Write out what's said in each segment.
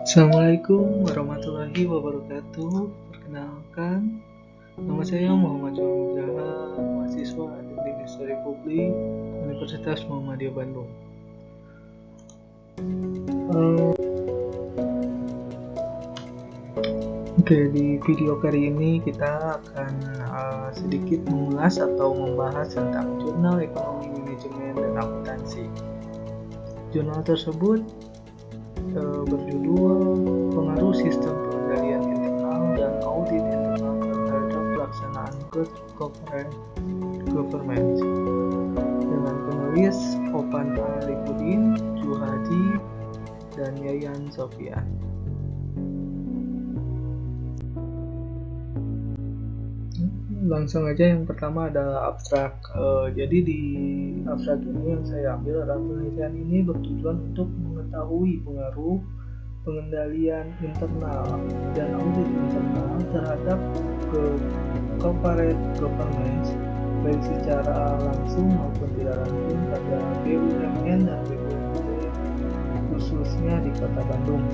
Assalamualaikum warahmatullahi wabarakatuh. Perkenalkan, nama saya Muhammad Nugraha, mahasiswa Administrasi Publik Universitas Muhammadiyah Bandung. Di video kali ini kita akan sedikit mengulas atau membahas tentang Jurnal Ekonomi Manajemen dan Akuntansi. Jurnal tersebut berjudul Pengaruh Sistem Pengendalian Internal dan Audit Internal terhadap Pelaksanaan Corporate Governance dengan penulis Opan Arifudin, Juhadi, dan Yayan Sofian. Langsung aja, yang pertama adalah abstrak. Jadi di abstrak ini yang saya ambil adalah penelitian ini bertujuan untuk mengetahui pengaruh pengendalian internal dan audit internal terhadap corporate governance, baik secara langsung maupun tidak langsung pada BUMN dan BUMD khususnya di Kota Bandung.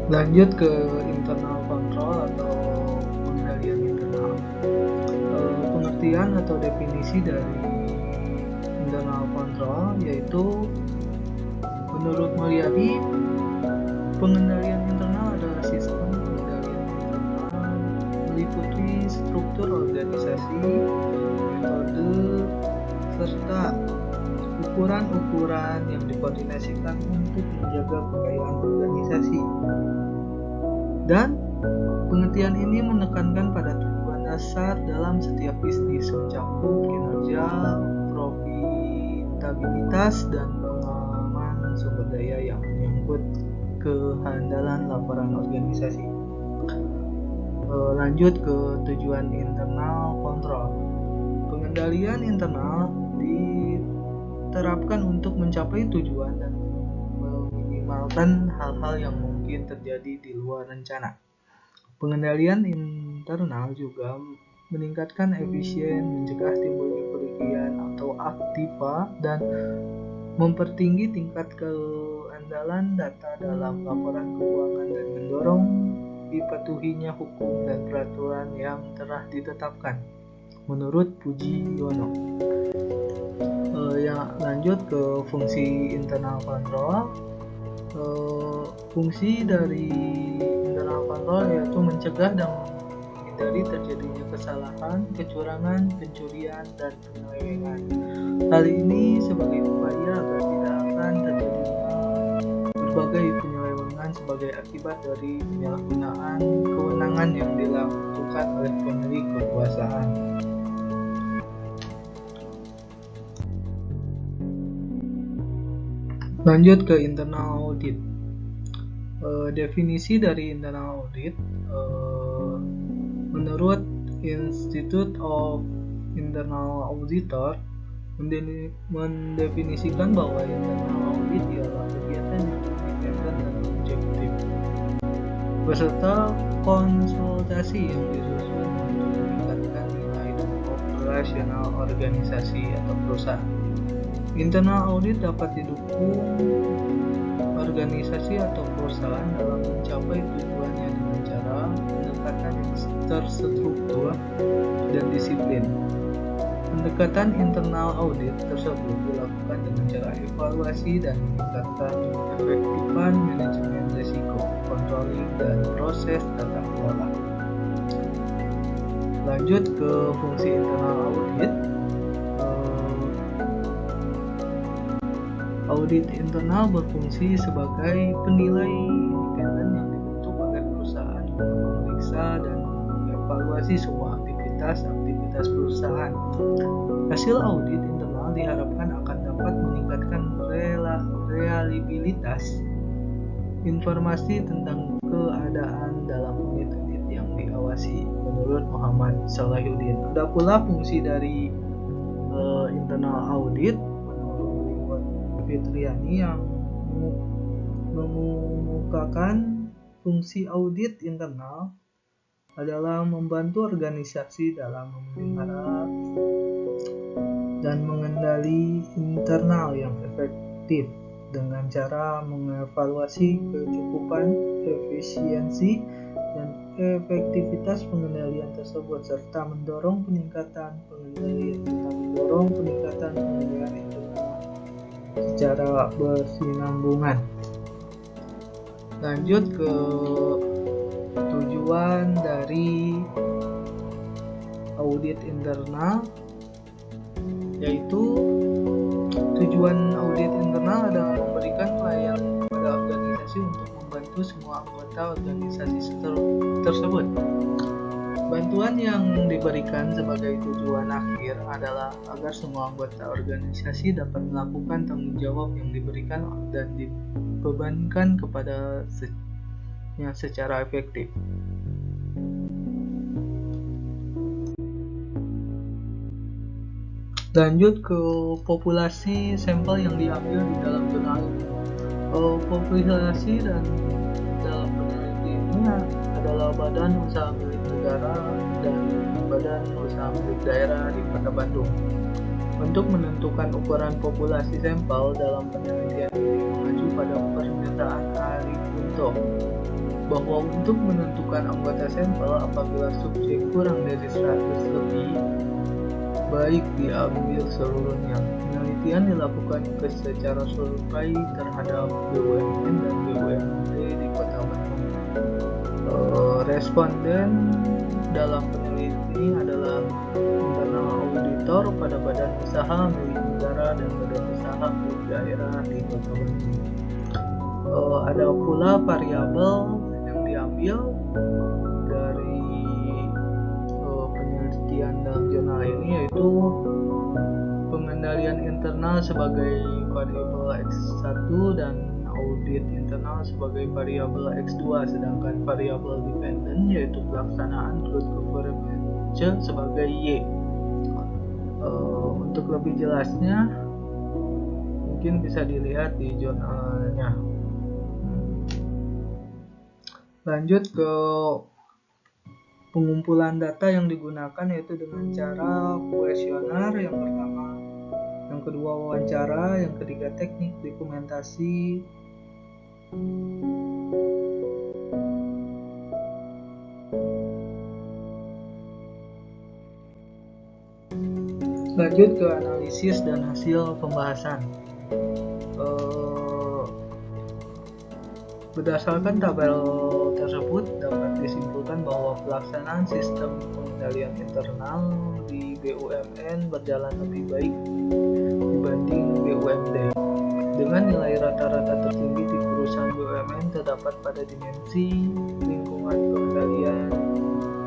Lanjut ke internal control atau pengendalian internal. Pengertian atau definisi dari internal control yaitu menurut Mulyadi, pengendalian internal adalah sistem pengendalian internal meliputi struktur organisasi, metode, serta ukuran-ukuran yang dikoordinasikan untuk menjaga kekayaan organisasi. Dan pengertian ini menekankan pada tujuan dasar dalam setiap bisnis mencakup kinerja, profitabilitas, dan pengalaman sumber daya yang menyangkut kehandalan laporan organisasi. Lanjut ke tujuan internal kontrol. Pengendalian internal diterapkan untuk mencapai tujuan dan meminimalkan hal-hal yang mungkin terjadi di luar rencana. Pengendalian internal juga meningkatkan efisien, mencegah timbulnya kerugian atau aktiva, dan mempertinggi tingkat keandalan data dalam laporan keuangan dan mendorong dipatuhinya hukum dan peraturan yang telah ditetapkan, menurut Puji Yono. Lanjut ke fungsi internal control. Fungsi dari internal control yaitu mencegah dan menghindari terjadinya kesalahan, kecurangan, pencurian, dan penyelewengan. Hal ini sebagai upaya agar tidak akan terjadinya berbagai penyelewengan sebagai akibat dari penyalahgunaan kewenangan yang dilakukan oleh pemilik kekuasaan. Lanjut ke internal audit. Definisi dari internal audit menurut Institute of Internal Auditor mendefinisikan bahwa internal audit ialah kegiatan yang independen dan objektif beserta konsultasi yang disusun untuk meningkatkan nilai dan operasional organisasi atau perusahaan. Internal audit dapat didukung organisasi atau perusahaan dalam mencapai tujuannya dengan cara pendekatan yang terstruktur dan disiplin. Pendekatan internal audit tersebut dilakukan dengan cara evaluasi dan meningkatkan efektifan manajemen risiko, controlling, dan proses tata kelola. Lanjut ke fungsi internal audit. Audit internal berfungsi sebagai penilai independen yang dibentuk oleh perusahaan untuk memeriksa dan mengevaluasi semua aktivitas perusahaan. Hasil audit internal diharapkan akan dapat meningkatkan reliabilitas informasi tentang keadaan dalam unit-unit yang diawasi, menurut Muhammad Salahuddin. Ada pula fungsi dari internal audit Fitriani yang mengemukakan fungsi audit internal adalah membantu organisasi dalam memelihara dan mengendali internal yang efektif dengan cara mengevaluasi kecukupan, efisiensi, dan efektivitas pengendalian tersebut serta mendorong peningkatan pengendalian internal secara bersinambungan. Lanjut ke tujuan dari audit internal, yaitu tujuan audit internal adalah memberikan pelayanan kepada organisasi untuk membantu semua anggota organisasi tersebut. Bantuan yang diberikan sebagai tujuan akhir adalah agar semua anggota organisasi dapat melakukan tanggung jawab yang diberikan dan dibebankan kepada secara efektif. Lanjut ke populasi sampel yang diambil di dalam jurnal ini. Populasi dan dalam penelitian ini adalah badan usaha milik negara dan badan usaha milik daerah di Kota Bandung. Untuk menentukan ukuran populasi sampel dalam penelitian ini mengacu pada pernyataan ahli Kunto bahwa untuk menentukan anggota sampel apabila subjek kurang dari 100 lebih, baik diambil seluruhnya. Penelitian dilakukan secara survei terhadap BUMN dan BUMD di Kota Bandung. Responden dalam penelitian ini adalah internal auditor pada badan usaha milik negara dan badan usaha milik daerah di Kota Bandung. Ada pula variabel yang diambil dari penelitian dalam jurnal ini, yaitu pengendalian internal sebagai variabel X1 dan audit internal sebagai variabel X2, sedangkan variabel dependen yaitu pelaksanaan good governance sebagai Y. Untuk lebih jelasnya mungkin bisa dilihat di jurnalnya. Lanjut ke pengumpulan data yang digunakan, yaitu dengan cara kuesioner yang pertama, yang kedua wawancara, yang ketiga teknik dokumentasi, lanjut ke analisis dan hasil pembahasan. Berdasarkan tabel tersebut dapat disimpulkan bahwa pelaksanaan sistem pengendalian internal di BUMN berjalan lebih baik dibanding BUMD. Dengan nilai rata-rata tertinggi di perusahaan BUMN terdapat pada dimensi lingkungan pengendalian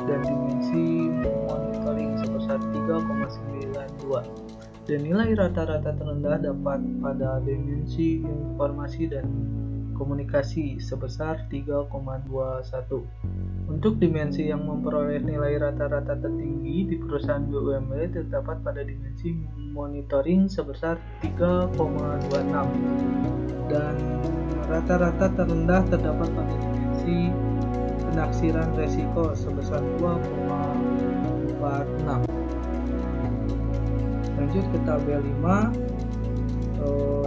dan dimensi monitoring sebesar 3,92, dan nilai rata-rata terendah dapat pada dimensi informasi dan komunikasi sebesar 3,21. Untuk dimensi yang memperoleh nilai rata-rata tertinggi di perusahaan BUMN terdapat pada dimensi monitoring sebesar 3,26, dan rata-rata terendah terdapat pada dimensi penaksiran resiko sebesar 2,46. Lanjut ke tabel 5,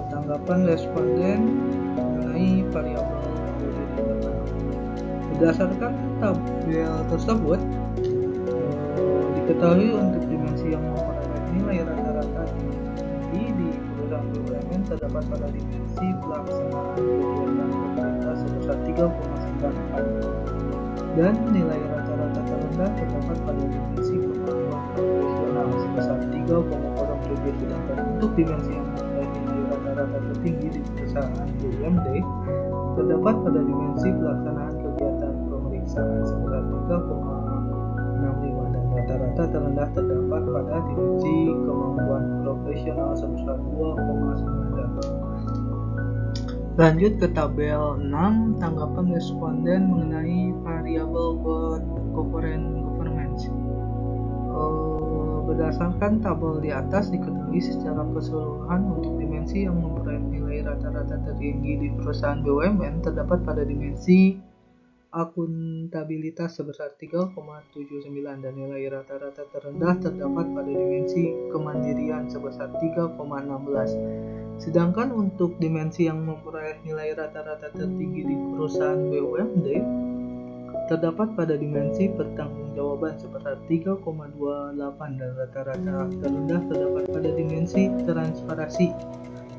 tanggapan responden mengenai variabel audit internal. Berdasarkan tabel tersebut, diketahui untuk dimensi yang memperoleh nilai rata-rata tinggi di perusahaan BUMN terdapat pada dimensi pelaksanaan kegiatan pemerintah sebesar 3,94, dan nilai rata-rata terendah terdapat pada dimensi kemampuan profesional sebesar 3,07, sedangkan untuk dimensi yang memperoleh nilai rata-rata tertinggi di perusahaan BUMD terdapat pada dimensi pelaksanaan kegiatan pemeriksaan sebesar 3,65, dan rata-rata terendah terdapat pada dimensi kemampuan profesional sebesar 2,9. Lanjut ke tabel 6, tanggapan responden mengenai variabel governance. Berdasarkan tabel di atas diketahui secara keseluruhan untuk dimensi yang memperoleh nilai rata-rata tertinggi di perusahaan BUMN terdapat pada dimensi akuntabilitas sebesar 3,79 dan nilai rata-rata terendah terdapat pada dimensi kemandirian sebesar 3,16. Sedangkan untuk dimensi yang memperoleh nilai rata-rata tertinggi di perusahaan BUMD terdapat pada dimensi pertanggungjawaban sebesar 3,28 dan rata-rata terendah terdapat pada dimensi transparansi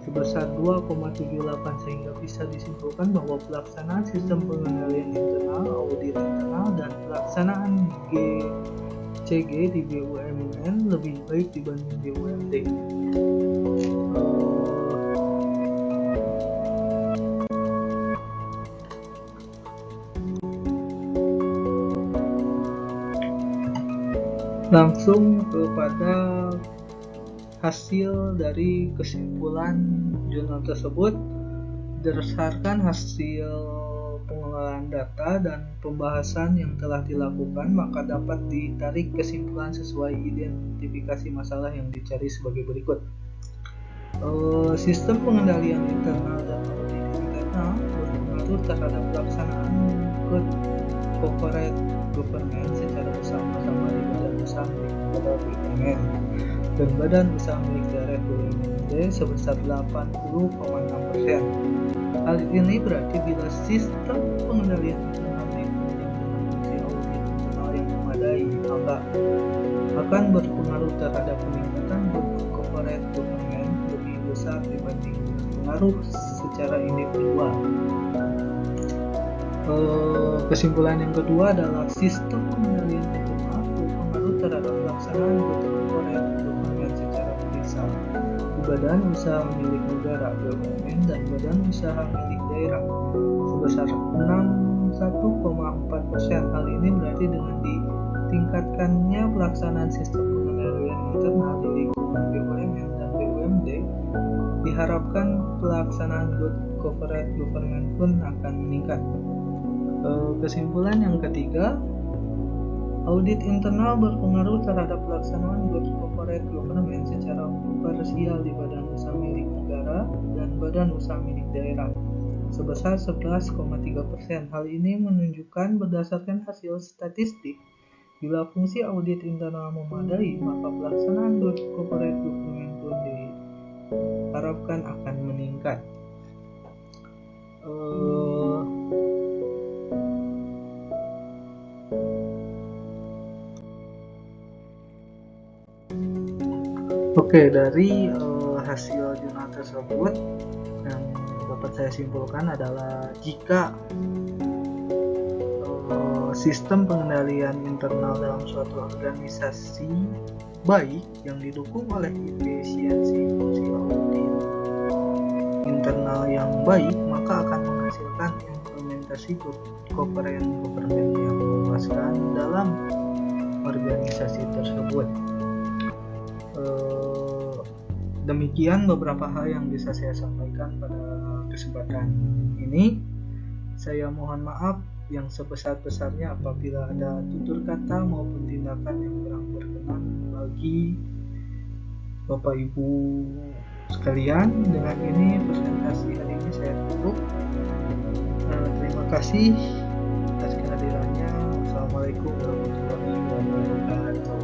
sebesar 2,78, sehingga bisa disimpulkan bahwa pelaksanaan sistem pengendalian internal, audit internal, dan pelaksanaan GCG di BUMN lebih baik dibanding BUMD. Langsung kepada hasil dari kesimpulan jurnal tersebut. Berdasarkan hasil pengelolaan data dan pembahasan yang telah dilakukan, maka dapat ditarik kesimpulan sesuai identifikasi masalah yang dicari sebagai berikut. Sistem pengendalian internal dan audit internal berpengaruh terhadap pelaksanaan corporate governance secara bersama-sama di badan usaha milik negara BUMN dan badan usaha milik daerah BUMD sebesar 80,6%. Hal ini berarti bila sistem pengendalian internal ditunjang dengan fungsi audit internal yang memadai, maka akan berpengaruh terhadap peningkatan corporate governance lebih besar dibanding pengaruh secara individual. Kesimpulan yang kedua adalah sistem pengendalian internal berpengaruh terhadap pelaksanaan corporate governance secara berpisah di badan usaha milik negara BUMN dan badan usaha milik daerah sebesar 61,4%. Hal ini berarti dengan ditingkatkannya pelaksanaan sistem pengendalian internal di lingkungan BUMN dan BUMD, diharapkan pelaksanaan corporate governance pun akan meningkat. Kesimpulan yang ketiga, audit internal berpengaruh terhadap pelaksanaan corporate governance secara parsial di badan usaha milik negara dan badan usaha milik daerah sebesar 11,3%. Hal ini menunjukkan berdasarkan hasil statistik, bila fungsi audit internal memadai, maka pelaksanaan corporate governance pun diharapkan akan meningkat. Oke, dari hasil jurnal tersebut yang dapat saya simpulkan adalah jika sistem pengendalian internal dalam suatu organisasi baik yang didukung oleh efisiensi fungsi audit internal yang baik, maka akan menghasilkan implementasi corporate governance yang memuaskan dalam organisasi tersebut. Demikian beberapa hal yang bisa saya sampaikan pada kesempatan ini. Saya mohon maaf yang sebesar-besarnya apabila ada tutur kata maupun tindakan yang kurang berkenan bagi Bapak Ibu sekalian. Dengan ini presentasi hari ini saya tutup. Terima kasih atas kehadirannya. Wassalamualaikum warahmatullahi wabarakatuh.